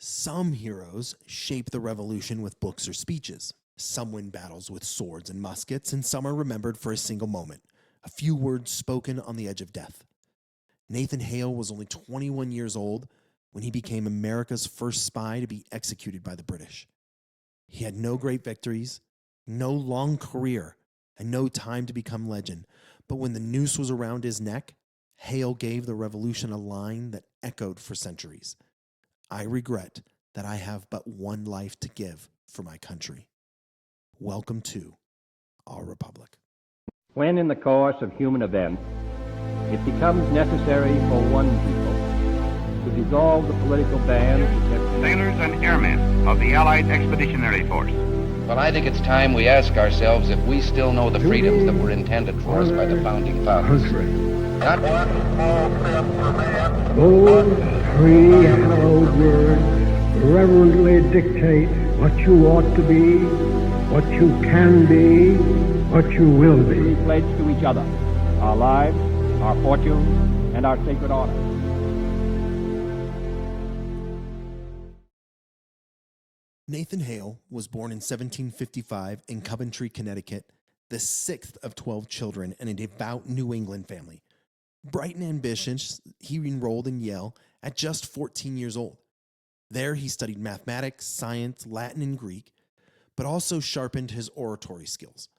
Some heroes shape the revolution with books or speeches. Some win battles with swords and muskets, and some are remembered for a single moment, a few words spoken on the edge of death. Nathan Hale was only 21 years old when he became America's first spy to be executed by the British. He had no great victories, no long career, and no time to become legend. But when the noose was around his neck, Hale gave the revolution a line that echoed for centuries. I regret that I have but one life to give for my country. Welcome to our republic. When in the course of human events it becomes necessary for one people to dissolve the political bands, sailors and airmen of the Allied Expeditionary Force. Well, I think it's time we ask ourselves if we still know the freedoms that were intended for us by the founding fathers. Not one small step for man. Those three hallowed words reverently dictate what you ought to be, what you can be, what you will be. We pledge to each other our lives, our fortunes, and our sacred honor. Nathan Hale was born in 1755 in Coventry, Connecticut, the sixth of 12 children in a devout New England family. Bright and ambitious, he enrolled in Yale at just 14 years old. There he studied mathematics, science, Latin, and Greek, but also sharpened his oratory skills.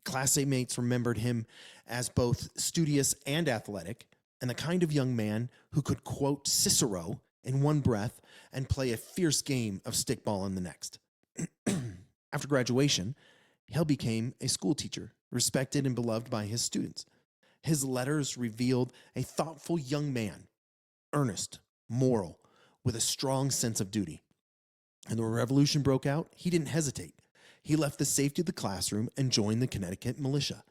Classmates remembered him as both studious and athletic, and the kind of young man who could quote Cicero in one breath and play a fierce game of stickball in the next. After graduation, Hale became a school teacher, respected and beloved by his students. His letters revealed a thoughtful young man, earnest, moral, with a strong sense of duty. And when the revolution broke out, he didn't hesitate. He left the safety of the classroom and joined the Connecticut militia,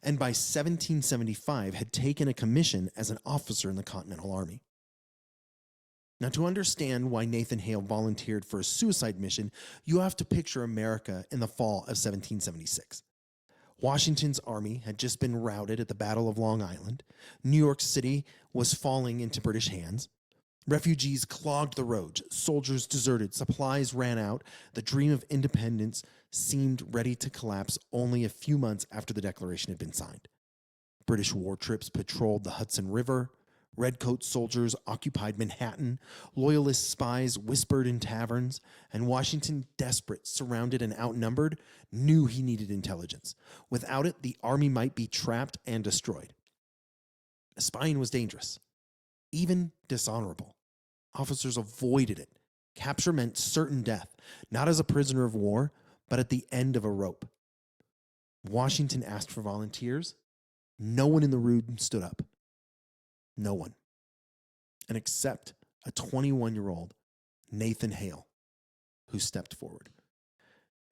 and by 1775 had taken a commission as an officer in the Continental Army. Now, to understand why Nathan Hale volunteered for a suicide mission, you have to picture America in the fall of 1776. Washington's army had just been routed at the Battle of Long Island. New York City was falling into British hands. Refugees clogged the roads. Soldiers deserted. Supplies ran out. The dream of independence seemed ready to collapse only a few months after the Declaration had been signed. British war trips patrolled the Hudson River. Redcoat soldiers occupied Manhattan. Loyalist spies whispered in taverns. And Washington, desperate, surrounded, and outnumbered, knew he needed intelligence. Without it, the army might be trapped and destroyed. Spying was dangerous, even dishonorable. Officers avoided it. Capture meant certain death, not as a prisoner of war, but at the end of a rope. Washington asked for volunteers. No one in the room stood up. No one. And except a 21-year-old Nathan Hale, who stepped forward.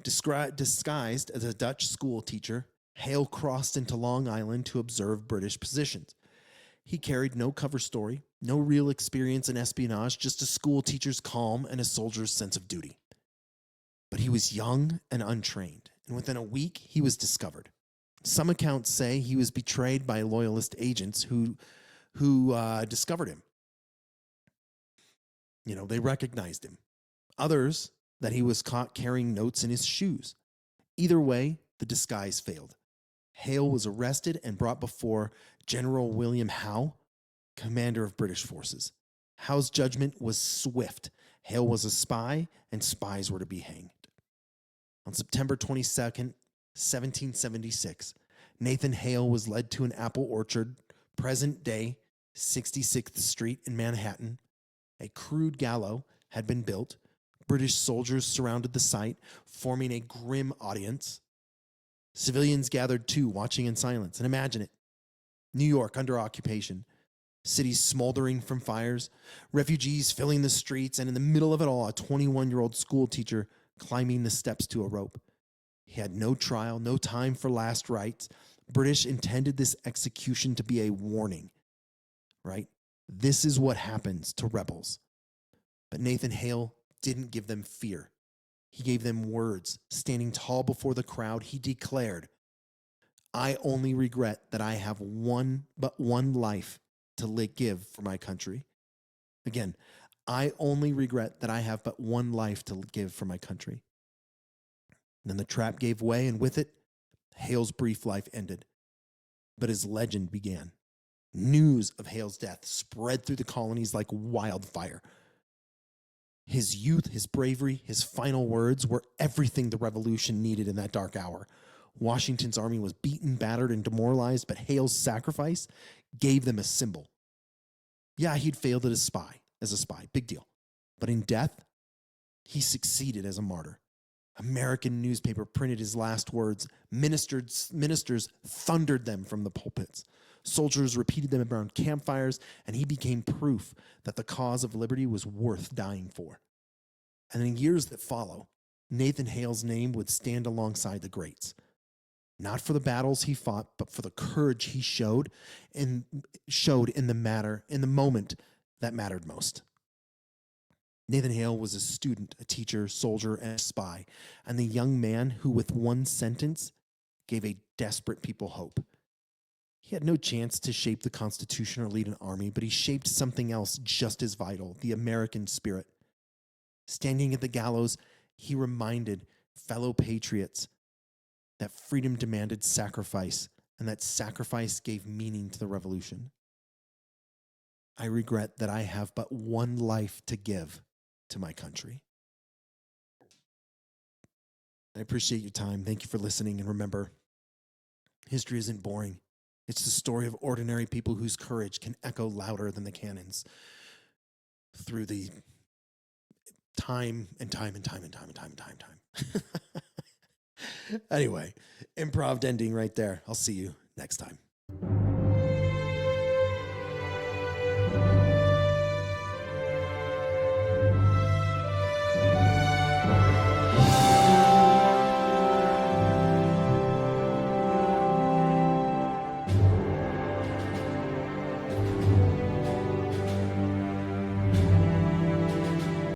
Disguised as a Dutch school teacher, Hale crossed into Long Island to observe British positions. He carried no cover story, no real experience in espionage, just a school teacher's calm and a soldier's sense of duty. But he was young and untrained, and within a week, he was discovered. Some accounts say he was betrayed by loyalist agents who discovered him. They recognized him. Others, that he was caught carrying notes in his shoes. Either way, the disguise failed. Hale was arrested and brought before General William Howe, commander of British forces. Howe's judgment was swift. Hale was a spy, and spies were to be hanged. On September 22nd, 1776, Nathan Hale was led to an apple orchard, present-day 66th Street in Manhattan. A crude gallows had been built. British soldiers surrounded the site, forming a grim audience. Civilians gathered too, watching in silence. And imagine it. New York under occupation. Cities smoldering from fires. Refugees filling the streets. And in the middle of it all, a 21-year-old school teacher climbing the steps to a rope. He had no trial, no time for last rites. British intended this execution to be a warning. Right? This is what happens to rebels. But Nathan Hale didn't give them fear. He gave them words. Standing tall before the crowd, he declared, I only regret that I have one life to give for my country. Again, I only regret that I have but one life to give for my country. Then the trap gave way, and with it, Hale's brief life ended. But his legend began. News of Hale's death spread through the colonies like wildfire. His youth, his bravery, his final words were everything the revolution needed in that dark hour. Washington's army was beaten, battered, and demoralized, but Hale's sacrifice gave them a symbol. Yeah, he'd failed as a spy, big deal. But in death, he succeeded as a martyr. American newspaper printed his last words. Ministers thundered them from the pulpits. Soldiers repeated them around campfires, and he became proof that the cause of liberty was worth dying for. And in years that follow, Nathan Hale's name would stand alongside the greats. Not for the battles he fought, but for the courage he showed in the moment that mattered most. Nathan Hale was a student, a teacher, soldier, and a spy, and the young man who, with one sentence, gave a desperate people hope. He had no chance to shape the Constitution or lead an army, but he shaped something else just as vital, the American spirit. Standing at the gallows, he reminded fellow patriots that freedom demanded sacrifice, and that sacrifice gave meaning to the revolution. I regret that I have but one life to give to my country. I appreciate your time. Thank you for listening. And remember, history isn't boring. It's the story of ordinary people whose courage can echo louder than the cannons through the time and time and time and time and time and time and time. Anyway, improv ending right there. I'll see you next time.